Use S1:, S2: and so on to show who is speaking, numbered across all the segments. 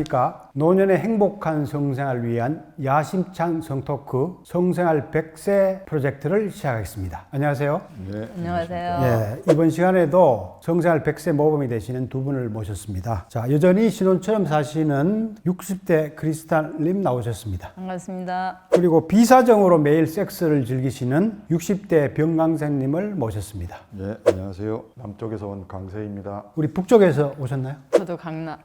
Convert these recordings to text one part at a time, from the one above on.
S1: 안녕하십니까. 노년의 행복한 성생활을 위한 야심찬 성토크 성생활 100세 프로젝트를 시작하겠습니다. 안녕하세요.
S2: 네,
S3: 안녕하세요.
S1: 네, 이번 시간에도 성생활 100세 모범이 되시는 두 분을 모셨습니다. 자, 여전히 신혼처럼 사시는 60대 크리스탈님 나오셨습니다.
S3: 반갑습니다.
S1: 그리고 비사정으로 매일 섹스를 즐기시는 60대 병강생님을 모셨습니다.
S2: 네, 안녕하세요. 남쪽에서 온 강세입니다.
S1: 우리 북쪽에서 오셨나요?
S3: 저도 강남.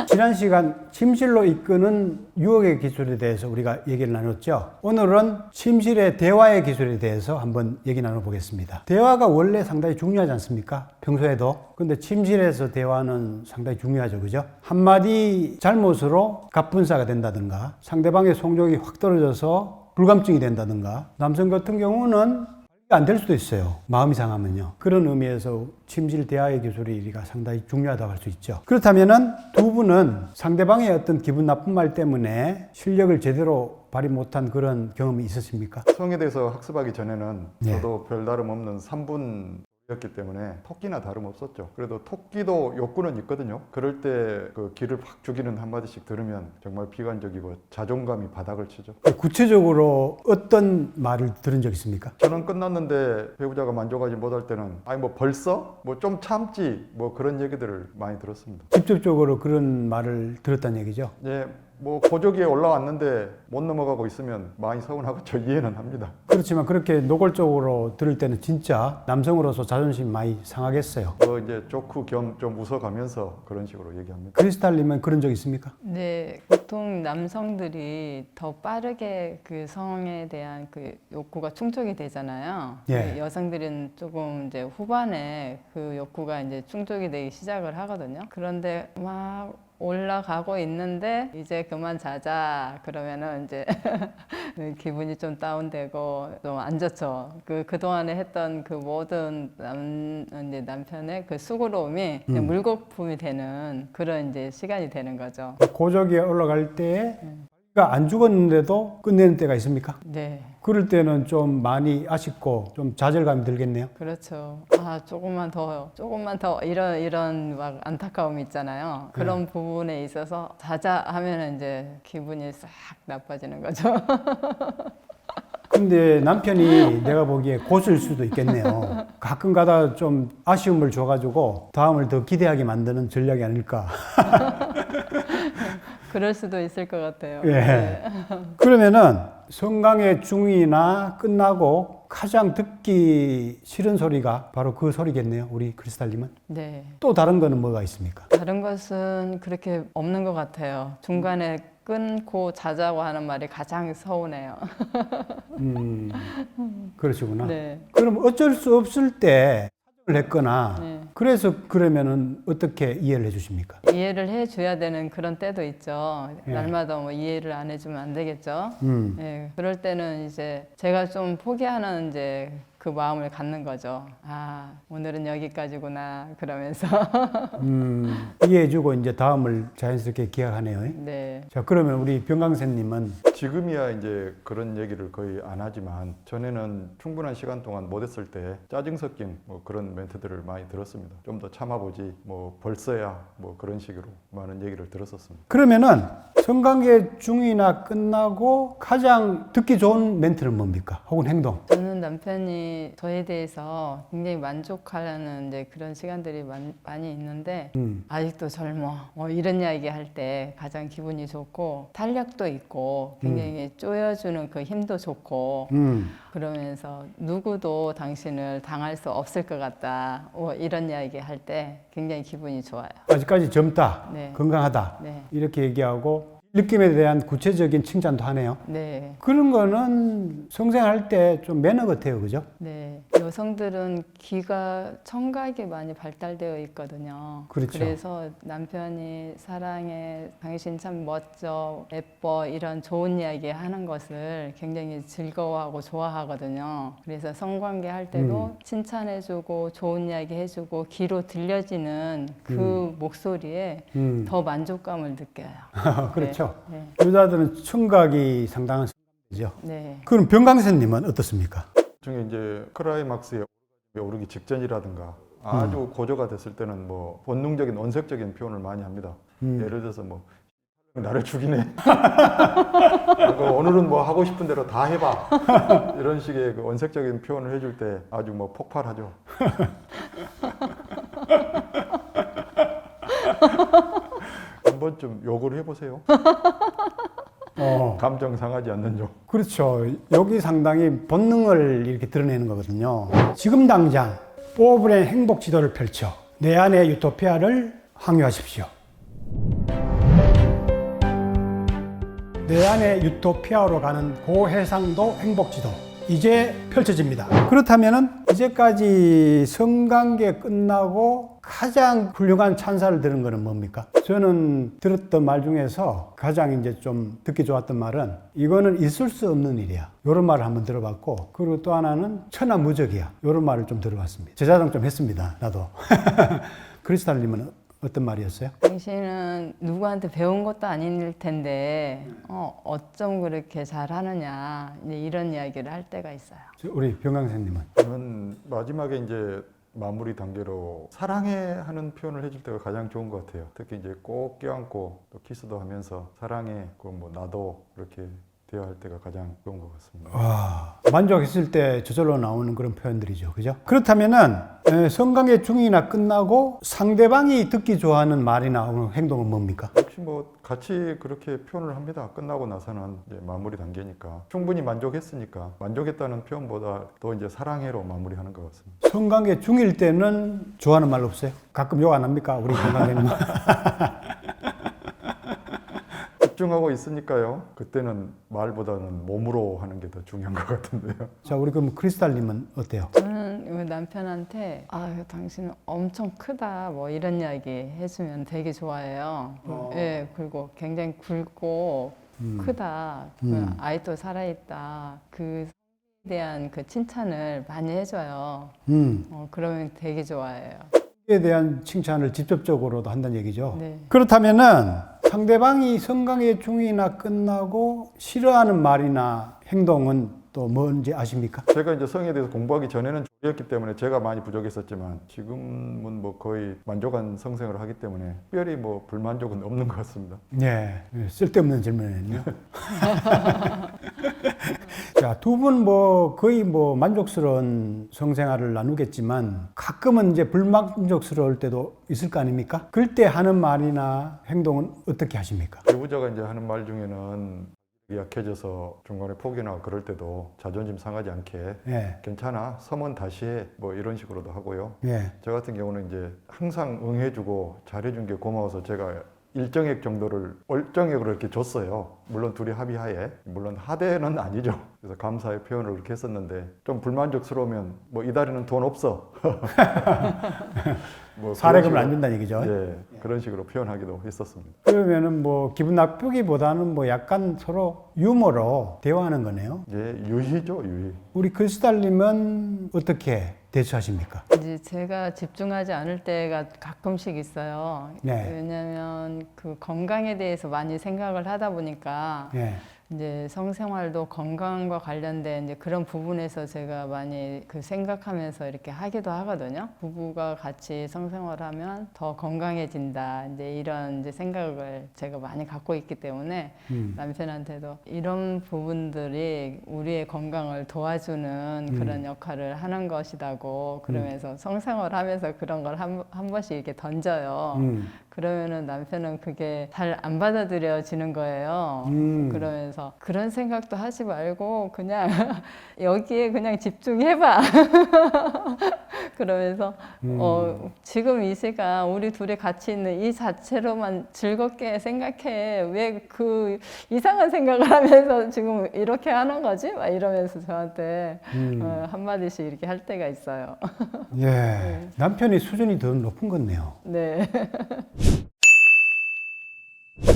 S1: 지난 시간 침실로 이끄는 유혹의 기술에 대해서 우리가 얘기를 나눴죠. 오늘은 침실의 대화의 기술에 대해서 한번 얘기 나눠보겠습니다. 대화가 원래 상당히 중요하지 않습니까? 평소에도. 근데 침실에서 대화는 상당히 중요하죠. 그죠? 한마디 잘못으로 갑분싸가 된다든가 상대방의 성욕이 확 떨어져서 불감증이 된다든가 남성 같은 경우는 안 될 수도 있어요. 마음이 상하면요. 그런 의미에서 침실 대화의 기술이 상당히 중요하다고 할 수 있죠. 그렇다면은 두 분은 상대방의 어떤 기분 나쁜 말 때문에 실력을 제대로 발휘 못한 그런 경험이 있으십니까?
S2: 성에 대해서 학습하기 전에는
S1: 네.
S2: 저도 별다름 없는 3분이었기 때문에 토끼나 다름없었죠. 그래도 토끼도 욕구는 있거든요. 그럴 때 그 기를 확 죽이는 한마디씩 들으면 정말 비관적이고 자존감이 바닥을 치죠.
S1: 구체적으로 어떤 말을 들은 적 있습니까?
S2: 저는 끝났는데 배우자가 만족하지 못할 때는 아니 뭐 벌써? 뭐 좀 참지? 뭐 그런 얘기들을 많이 들었습니다.
S1: 직접적으로 그런 말을 들었다는 얘기죠.
S2: 예, 뭐 고조기에 올라왔는데 못 넘어가고 있으면 많이 서운하고 저 이해는 합니다.
S1: 그렇지만 그렇게 노골적으로 들을 때는 진짜 남성으로서 자존심이 많이 상하겠어요.
S2: 이제 조크 겸 좀 웃어가면서 그런 식으로 얘기합니다.
S1: 크리스탈님은 그런 적 있습니까?
S3: 네, 보통 남성들이 더 빠르게 그 성에 대한 그 욕구가 충족이 되잖아요.
S1: 예.
S3: 그 여성들은 조금 이제 후반에 그 욕구가 이제 충족이 되기 시작을 하거든요. 그런데 막 올라가고 있는데 이제 그만 자자 그러면은 이제 기분이 좀 다운되고 좀 안 좋죠. 그동안에 했던 그 모든 이제 남편의 그 수고로움이 그냥 물거품이 되는 그런 이제 시간이 되는 거죠.
S1: 고조기에 올라갈 때 자기가 안 죽었는데도 끝내는 때가 있습니까?
S3: 네.
S1: 그럴 때는 좀 많이 아쉽고 좀 좌절감이 들겠네요.
S3: 그렇죠. 아, 조금만 더 이런 막 안타까움이 있잖아요. 그런 부분에 있어서 자자 하면은 이제 기분이 싹 나빠지는 거죠.
S1: 근데 남편이 내가 보기에 고수일 수도 있겠네요. 가끔 가다 좀 아쉬움을 줘가지고 다음을 더 기대하게 만드는 전략이 아닐까.
S3: 그럴 수도 있을 것 같아요.
S1: 예.
S3: 네.
S1: 그러면은 성강의 중이나 끝나고 가장 듣기 싫은 소리가 바로 그 소리겠네요. 우리 크리스탈님은.
S3: 네.
S1: 또 다른 거는 뭐가 있습니까?
S3: 다른 것은 그렇게 없는 것 같아요. 중간에 끊고 자자고 하는 말이 가장 서운해요.
S1: 그러시구나.
S3: 네.
S1: 그럼 어쩔 수 없을 때 사정을 했거나
S3: 네.
S1: 그래서 그러면은 어떻게 이해를 해주십니까?
S3: 이해를 해줘야 되는 그런 때도 있죠.
S1: 예.
S3: 날마다 뭐 이해를 안 해주면 안 되겠죠. 예, 그럴 때는 이제 제가 좀 포기하는 이제 그 마음을 갖는 거죠. 아, 오늘은 여기까지구나 그러면서.
S1: 이해해주고 이제 다음을 자연스럽게 기약하네요.
S3: 네.
S1: 자, 그러면 우리 병강생님은
S2: 지금이야 이제 그런 얘기를 거의 안 하지만 전에는 충분한 시간 동안 못했을 때 짜증 섞인 뭐 그런 멘트들을 많이 들었습니다. 좀 더 참아보지 뭐 벌써야 뭐 그런 식으로 많은 얘기를 들었었습니다.
S1: 그러면은 성관계 중이나 끝나고 가장 듣기 좋은 멘트는 뭡니까? 혹은 행동?
S3: 저는 남편이 저에 대해서 굉장히 만족하는 이제 그런 시간들이 많이 있는데 아직도 젊어 뭐 이런 이야기 할 때 가장 기분이 좋고 탄력도 있고 굉장히 쪼여주는 그 힘도 좋고 그러면서 누구도 당신을 당할 수 없을 것 같다 뭐 이런 이야기 할 때 굉장히 기분이 좋아요.
S1: 아직까지 젊다,
S3: 네.
S1: 건강하다
S3: 네.
S1: 이렇게 얘기하고 느낌에 대한 구체적인 칭찬도 하네요.
S3: 네.
S1: 그런 거는 성생할 때 좀 매너 같아요. 그죠?
S3: 네, 여성들은 귀가 청각이 많이 발달되어 있거든요.
S1: 그렇죠.
S3: 그래서 남편이 사랑해, 당신 참 멋져, 예뻐 이런 좋은 이야기 하는 것을 굉장히 즐거워하고 좋아하거든요. 그래서 성관계 할 때도 칭찬해주고 좋은 이야기 해주고 귀로 들려지는 그 목소리에 더 만족감을 느껴요.
S1: 그렇죠.
S3: 네.
S1: 여자들은 청각이 상당한 죠.
S3: 네.
S1: 그럼 병강생님은 어떻습니까?
S2: 중에 이제 클라이막스에 오르기 직전이라든가 아주 고조가 됐을 때는 뭐 본능적인 언색적인 표현을 많이 합니다. 예를 들어서 뭐 나를 죽이네. 오늘은 뭐 하고 싶은 대로 다 해봐. 이런 식의 그 원색적인 표현을 해줄 때 아주 뭐 폭발하죠. 한 번쯤 욕을 해보세요. 감정 상하지 않는 욕.
S1: 그렇죠. 여기 상당히 본능을 이렇게 드러내는 거거든요. 지금 당장 오브랜 행복 지도를 펼쳐 내 안의 유토피아를 항유하십시오. 내 안의 유토피아로 가는 고해상도 행복 지도 이제 펼쳐집니다. 그렇다면은 이제까지 성관계 끝나고 가장 훌륭한 찬사를 들은 거는 뭡니까? 저는 들었던 말 중에서 가장 이제 좀 듣기 좋았던 말은 이거는 있을 수 없는 일이야. 이런 말을 한번 들어봤고, 그리고 또 하나는 천하무적이야. 이런 말을 좀 들어봤습니다. 제자당 좀 했습니다. 나도. 크리스탈님은 어떤 말이었어요?
S3: 당신은 누구한테 배운 것도 아닐 텐데 어쩜 그렇게 잘하느냐 이제 이런 이야기를 할 때가 있어요.
S1: 우리 병강생님은?
S2: 저는 마지막에 이제 마무리 단계로 사랑해 하는 표현을 해줄 때가 가장 좋은 것 같아요. 특히 이제 꼭 껴안고 또 키스도 하면서 사랑해, 그 뭐 나도 이렇게 대화할 때가 가장 좋은 것 같습니다.
S1: 만족했을 때 저절로 나오는 그런 표현들이죠. 그죠? 그렇다면은 성관계 중이나 끝나고 상대방이 듣기 좋아하는 말이나 행동은 뭡니까?
S2: 역시 뭐 같이 그렇게 표현을 합니다. 끝나고 나서는 이제 마무리 단계니까 충분히 만족했으니까 만족했다는 표현보다 또 이제 사랑해로 마무리하는 것 같습니다.
S1: 성관계 중일 때는 좋아하는 말 없어요? 가끔 욕 안 합니까? 우리 건강님.
S2: 집중하고 있으니까요. 그때는 말보다는 몸으로 하는 게 더 중요한 것 같은데요.
S1: 자, 우리 그럼 크리스탈님은 어때요?
S3: 저는 남편한테 당신은 엄청 크다 뭐 이런 이야기 해주면 되게 좋아해요. 예, 그리고 굉장히 굵고 크다. 아이도 살아있다. 그 성에 대한 그 칭찬을 많이 해줘요. 그러면 되게 좋아해요.
S1: 에 대한 칭찬을 직접적으로도 한다는 얘기죠.
S3: 네.
S1: 그렇다면은 상대방이 성관계 중이나 끝나고 싫어하는 말이나 행동은 또 뭔지 아십니까?
S2: 제가 이제 성에 대해서 공부하기 전에는 졸이었기 때문에 제가 많이 부족했었지만 지금은 뭐 거의 만족한 성생활을 하기 때문에 특별히 뭐 불만족은 없는 것 같습니다.
S1: 네, 쓸데없는 질문이네요. 자, 두 분 뭐 거의 뭐 만족스러운 성생활을 나누겠지만 가끔은 이제 불만족스러울 때도 있을 거 아닙니까? 그럴 때 하는 말이나 행동은 어떻게 하십니까?
S2: 배우자가 이제 하는 말 중에는 약해져서 중간에 포기나 그럴 때도 자존심 상하지 않게
S1: 예,
S2: 괜찮아, 서면 다시 해, 뭐 이런 식으로도 하고요.
S1: 예,
S2: 저 같은 경우는 이제 항상 응해주고 잘해준 게 고마워서 제가 일정액 정도를 월정액으로 이렇게 줬어요. 물론 둘이 합의하에, 물론 하대는 아니죠. 그래서 감사의 표현을 그렇게 했었는데 좀 불만족스러우면 뭐 이달에는 돈 없어. 뭐
S1: 사례금을 안 준다는 얘기죠.
S2: 네, 그런 식으로 표현하기도 했었습니다.
S1: 그러면은 뭐 기분 나쁘기보다는 뭐 약간 서로 유머로 대화하는 거네요.
S2: 예, 유희죠, 유희.
S1: 우리 크리스탈님은 어떻게 대처하십니까?
S3: 이제 제가 집중하지 않을 때가 가끔씩 있어요.
S1: 네.
S3: 왜냐하면 그 건강에 대해서 많이 생각을 하다 보니까
S1: 예,
S3: 이제 성생활도 건강과 관련된 이제 그런 부분에서 제가 많이 그 생각하면서 이렇게 하기도 하거든요. 부부가 같이 성생활하면 더 건강해진다. 이제 이런 이제 생각을 제가 많이 갖고 있기 때문에 남편한테도 이런 부분들이 우리의 건강을 도와주는 그런 역할을 하는 것이다고 그러면서 성생활하면서 그런 걸 한 번씩 이렇게 던져요. 그러면은 남편은 그게 잘 안 받아들여지는 거예요. 그러면서 그런 생각도 하지 말고 그냥 여기에 그냥 집중해봐. 그러면서 지금 이 시간 우리 둘이 같이 있는 이 자체로만 즐겁게 생각해. 왜 그 이상한 생각을 하면서 지금 이렇게 하는 거지? 막 이러면서 저한테 한마디씩 이렇게 할 때가 있어요.
S1: 예, 남편이 수준이 더 높은 거네요.
S3: 네.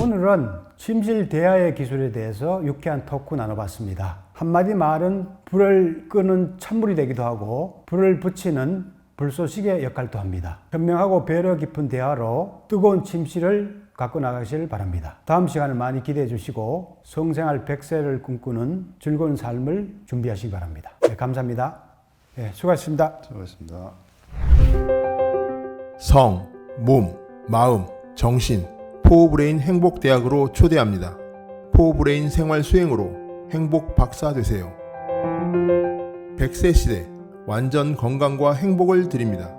S1: 오늘은 침실 대화의 기술에 대해서 유쾌한 토크 나눠봤습니다. 한마디 말은 불을 끄는 찬물이 되기도 하고 불을 붙이는 불쏘시개 역할도 합니다. 현명하고 배려 깊은 대화로 뜨거운 침실을 갖고 나가시길 바랍니다. 다음 시간을 많이 기대해 주시고 성생활 100세를 꿈꾸는 즐거운 삶을 준비하시기 바랍니다. 네, 감사합니다. 네, 수고하셨습니다.
S2: 수고하셨습니다.
S4: 성, 몸, 마음, 정신 포브레인 행복대학으로 초대합니다. 포브레인 생활 수행으로 행복 박사 되세요. 100세 시대 완전 건강과 행복을 드립니다.